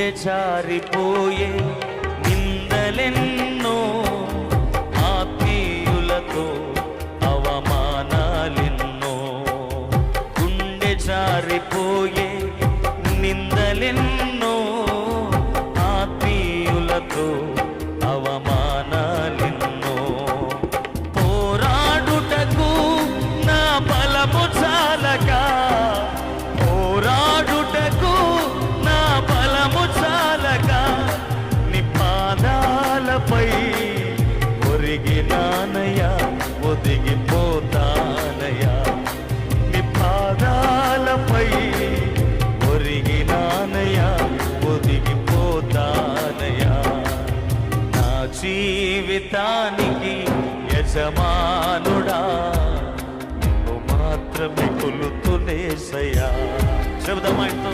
గుండె జారిపోయే నిందలెన్నో, ఆత్మీయులతో అవమానాలెన్నో. గుండె జారిపోయే నిందలెన్నో, ఆత్మీయులతో అవమానాలెన్నో. పోరాడుటకు నా బలము చాలక, పోరాడుటకు నా బలము చాలక, నీ పాదాలపై ఒరిగినానయ్యా, ఒదిగిపోతానయ్యా. నీ పాదాలపై ఒరిగినానయ్యా, ఒదిగిపోతానయ్యా. నా జీవితానికి యజమానుడా, నిన్ను మాత్రమే కొలుతునేసయ్యా. చెబుదామా ఆయనతో.